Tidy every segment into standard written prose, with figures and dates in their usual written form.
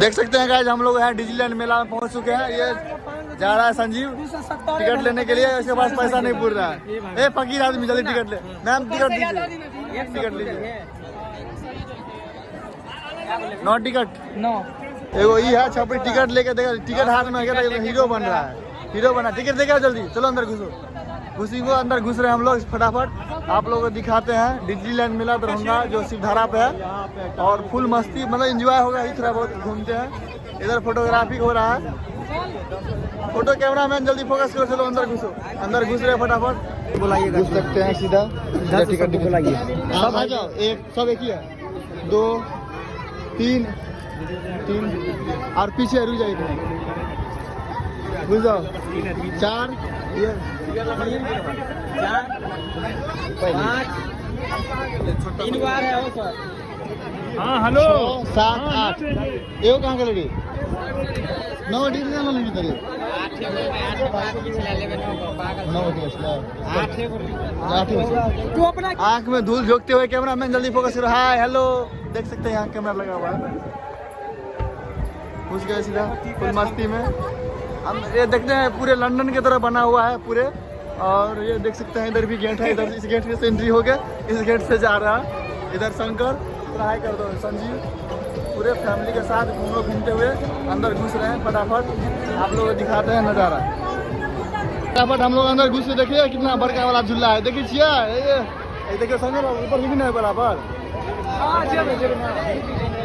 देख सकते हैं गाइस, हम लोग यहाँ डिज्नीलैंड मेला में पहुंच चुके हैं। ये जा रहा है संजीव टिकट लेने के लिए, इसके पास पैसा नहीं पूछ रहा है। ए फकीर आदमी जल्दी टिकट ले। मैम टिकट दीजिए, टिकट लीजिए। No ticket no. एगो ये है छपरी, टिकट लेके देखा, टिकट हाथ में हीरो बन रहा है, हीरो बना। टिकट देखा जल्दी, चलो अंदर घुसो। घुसी को अंदर घुस रहे हैं हम लोग फटाफट। आप लोगों को दिखाते हैं डिज्नीलैंड मेला दरभंगा जो शिवधारा पे है। और फुल मस्ती मतलब एंजॉय होगा ही, थोड़ा बहुत घूमते हैं। इधर फोटोग्राफी हो रहा है। फोटो कैमरा मैन जल्दी फोकस करो, चलो अंदर घुसो। अंदर घुस रहे फटाफट, बुलाइए। घुस सकते हैं सीधा, टिकट बुलाइए। सब आ जाओ, एक सब एक ही है। 2 3 3 और पीछे रुक जाइए, घुस जाओ। 4 3 बार है सर। हाँ हेलो। 7 8 एगो कहाँ के लड़ी 9 डिग्री ना लगी तेरे 8 आँख में धूल झोंकते हुए कैमरा मैन जल्दी फोकस करो। हाय हेलो, देख सकते हैं यहाँ कैमरा लगा हुआ है। घुस गए सीधा फुल मस्ती में। हम ये देखते हैं पूरे लंदन की तरह बना हुआ है पूरे। और ये देख सकते हैं इधर भी गेट है, इधर इस गेट से एंट्री हो गया, इस गेट से जा रहा है। इधर शंकर ट्राई कर दो, संजीव पूरे फैमिली के साथ घूमते हुए अंदर घुस रहे हैं फटाफट। आप लोग को दिखाते हैं नज़ारा। फटाफट हम लोग अंदर घुस के देखिए कितना बड़का वाला झूला है, देखिए ये देखिए शंकर ऊपर भी नहीं बराबर।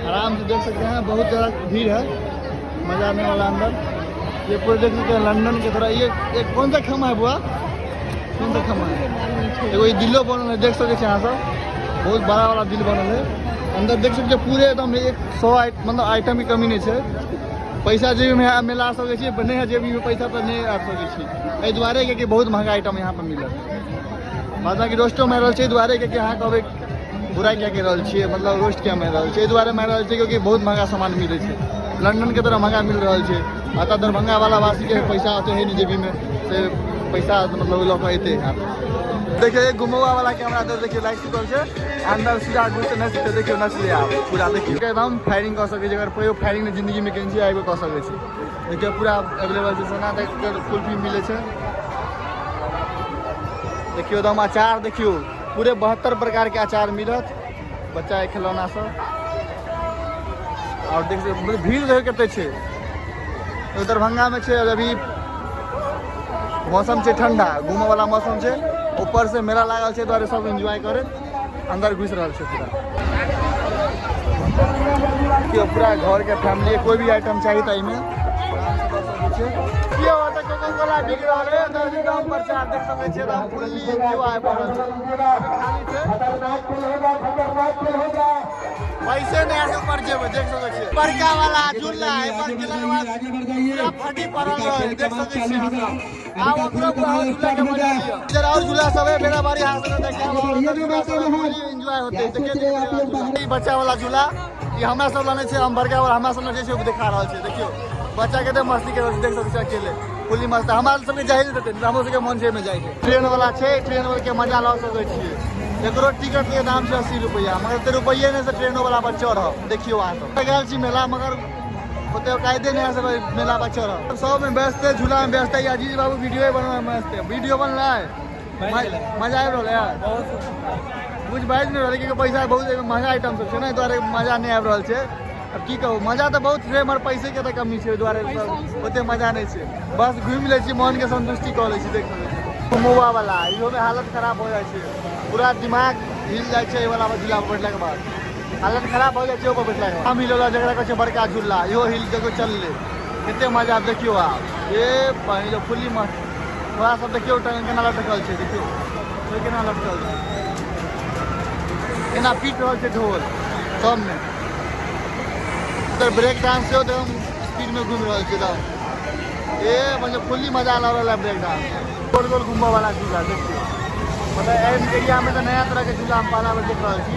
आराम से देख सकते हैं, बहुत ज़्यादा भीड़ है, मजा आने वाला अंदर। ये पूरे देख सकते हैं लंदन की तरह। ये कौन सा खमा है बुआ, कौन सा खमा है? देखो ये दिलो बनल है, देख सकते हैं यहाँ सब बहुत बड़ा वाला दिल बनल है। अंदर देख सकते पूरे एकदम 100 मतलब आइटम की कमी नहीं है। पैसा जेबी में मिला सके छी, नहीं है जेबी में पैसा तो नहीं आ सके छी। एहि दुआरे कि बहुत महंगा आइटम यहाँ पर मिलत। मतलब कि रोस्टो मारि रहल छै दुआरे कि यहाँ कहबै बुराई क्या कह रहल छियै, मतलब रोस्ट क्या मारि रहल छै, एहि दुआरे मारि रहल छै क्योंकि बहुत महंगा सामान मिलै छै। लंदन के तरह महंगा मिल रहा है। अतः दरभंगा वाला वासी के पैसा आते हैं नहीं जेबी में से पैसा मतलब लोग अते। देखिए घुमौआ वाला कैमरा दे, देखिए लाइट सिकल से अंदर सीधा घुस नहीं सकते। देखिए नचले आप पूरा देखिए एकदम फायरिंग कर सके, अगर कोई फायरिंग जिंदगी में कहीं आगे कर सके। देखिए पूरा अवेलेबल है, सोना देख फुल भी मिले छै। देखियो एकदम अचार देखियो पूरे 72 प्रकार के अचार मिलत बच्चा के खिलौना सब। और देख सकते भीड़ देख कते छै दरभंगा में छै। अभी मौसम छै ठंडा, घूमे वाला मौसम छै, ऊपर से मेला लागल छै द्वारे सब एंजॉय करे अंदर घुस रहा है पूरा। पूरा घर के फैमिली कोई भी आइटम चाहिए तो इनमें कोका-कोला बिक रहल है, दाम प्रचार देख सकै छियै, दाम फुल्ली एंजॉय भ रहल छै। अभी खाली छै, पैसे नहीं से ऊपर जेब देख सकै छियै। बड़का वाला झूला है, बड़के लगे बाद पूरा फटी पड़ल है, देख सकै छियै। आ ओकरो बहुत झूला के मजा लियो। इधर और झूला सब है, मेरा बारी हाथ से देखा और एंजॉय होते। देखिए बच्चा वाला झूला ये हमरा सब लाने छै, हम बड़का वाला हमरा सब जे छै दिखा रहल छै। देखियो बच्चा के मस्ती के देख सकै छियै, अकेले फुल्ली मस्त। हमरा सबके जाहिल देते, हमरो सबके मन छै में जाइ छै। ट्रेन वाला छै, ट्रेन वाला के मजा ल सकै छियै। एकरो टिकट के दाम छै 80 रुपया, मगर 3 रुपये नहीं से ट्रेनों वाला पर चढ़। देखियो वहाँ सब गल छी मेला, मगर होते कायदे नहीं से मेला पर चढ़। सब में व्यस्त है, झूला में व्यस्त है। अजीज बाबू वीडियो बना मस्त है, वीडियो बन रहा है, मजा आबि रहल है। कुछ बाइज नहीं रहा क्योंकि पैसा बहुत महंगा आइटम सब है, द्वारे मजा नहीं आबि रहल है। अब की कहूँ, मजा तो बहुत है मगर पैसे के तो कमी है, द्वारे ओते मजा नहीं है। बस घूम ले मन के संतुष्टि कऽ ले देख सकै। घुमौआ वाला इहो में हालत खराब हो जाए, पूरा दिमाग हिल जाए छै। वाला झूला पर बैठला के बाद हालत खराब हो जाए छै, ऊपर बैठला के बाद हम हिल जरा कहै छै बड़का झूला, इहो हिल देखो चलले कते मजा। देखियो आप ये जो फुल्ली मस्त थोड़ा सब देखियो केना लटकल छै, देखियो केना लटकल छै, केना पीट रहल छै ढोल सब में। उधर ब्रेक डांस से एकदम स्पीड में घूम रहा है, ये मतलब फुल्ली मजा ला रहा है ब्रेक डांस। गोल गोल घूमने वाला झूला देखिए, मतलब एरिया में तो नया तरह के झूला हम पहला देख रहा छी।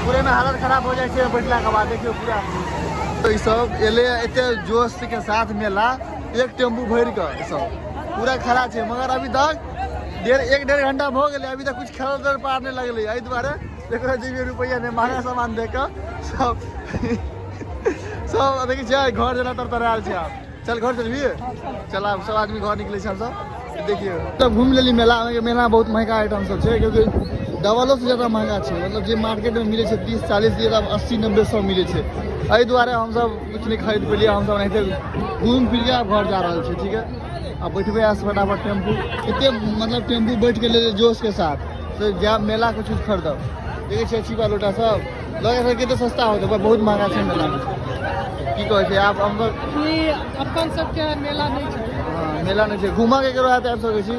पूरे में हालत खराब हो जाए बैठला के बाद देखियो पूरा। तो ये सब एले एते जोश के साथ मेला, एक टेम्पू भर के सब पूरा खड़ा है, मगर अभी तक 1-1.5 घंटा हो गए, अभी तक कुछ खरीद पार नहीं लगल। एहि दुआरे देखो 2 रुपया नहीं महंगा सामान देकर सब सब देखिए जाए घर जना तर तरह छे आप चल घर चलबिए चल आप सब आदमी घर निकले हम सब देखिए तब घूम लेली मेला में मेला बहुत महंगा आइटम सब है क्योंकि डबलों से ज़्यादा महंगा है मतलब जो मार्केट में मिले 30-40 ये 80-90-100 मिले एहि दुआरे हम सब कुछ नहीं खरीद पेलिए हम सब नहीं घूम फिर के आप घर जा रहा है ठीक है अब बैठबे आज फटाफट टेम्पू इतने मतलब टेम्पू बैठ के ले जोश के साथ तो जब मेला को कुछ खरीदब देखिए छिपा लोटा सब लगे कते सस्ता होते पर बहुत महंगा है मेला में की कहै छै आप हम अपन सबके मेला नहीं है मेला नहीं है घूमा के करो आते आप सकै छी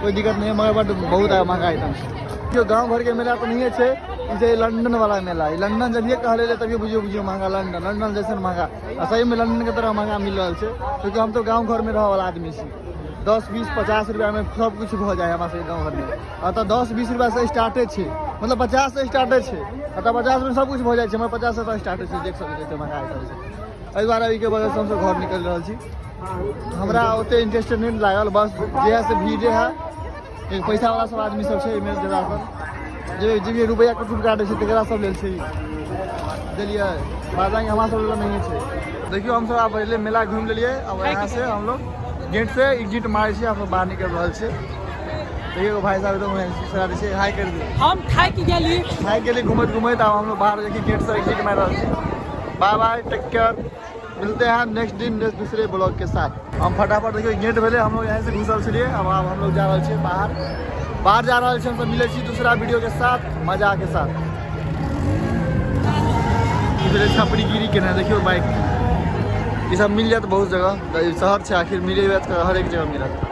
कोई दिक्कत नहीं है मगर बट बहुत महंगा आइटम जो गांव भर के मेला तो नहीं है इसे लंदन वाला मेला है लंदन जब ये कहले तभी बुझियो महंगा लंदन जैसे महंगा सही में लंदन के तरह महंगा मिल रहा है क्योंकि हम तो गांव घर में रहे वाला आदमी छी 10-20-50 रुपया में सब कुछ हो जाए हमारे से गाँव घर में अतः 10-20 रुपया से स्टार्टे है मतलब 50 से स्टार्टे है अतः 50 में सब कुछ हो जाए मैं 50 से स्टार्टे देख सकते महंगा आइटम से एहि दुआरे अभी के वजह से हम घर निकल रहा छी हमरा ओते इंटरेस्टेड नहीं लागल बस जे से भीड़ है एक पैसा वाला सब आदमी सब है ज्यादातर जे रुपया कुछ काटे तकरा सब लेल दिलिए बाद हमारा सब नहीं है देखियो हम सब आप पहले मेला घूम लिए अब यहाँ से हम लोग गेट से एग्जिट मारे छी आप बाहर निकल रहा है देखिए भाई साहब एकदम हाई कर दिए हम खाई के लिए घूमत अब हम लोग बाहर देखिए गेट से एग्जिट मार रहा है बाय बाय टेक केयर मिलते हैं नेक्स्ट दिन दूसरे ब्लॉग के साथ हम फटाफट देखिए गेट भेले हम लोग यहाँ से घुसल छलिए अब हम लोग जा रहे हैं बाहर जा रहा है हम सब मिले दूसरा वीडियो के साथ मजा के साथ छपरी गिरी के ना देखियो बाइक ये सब मिल जाए तो बहुत जगह शहर से आखिर मिले हर एक जगह मिला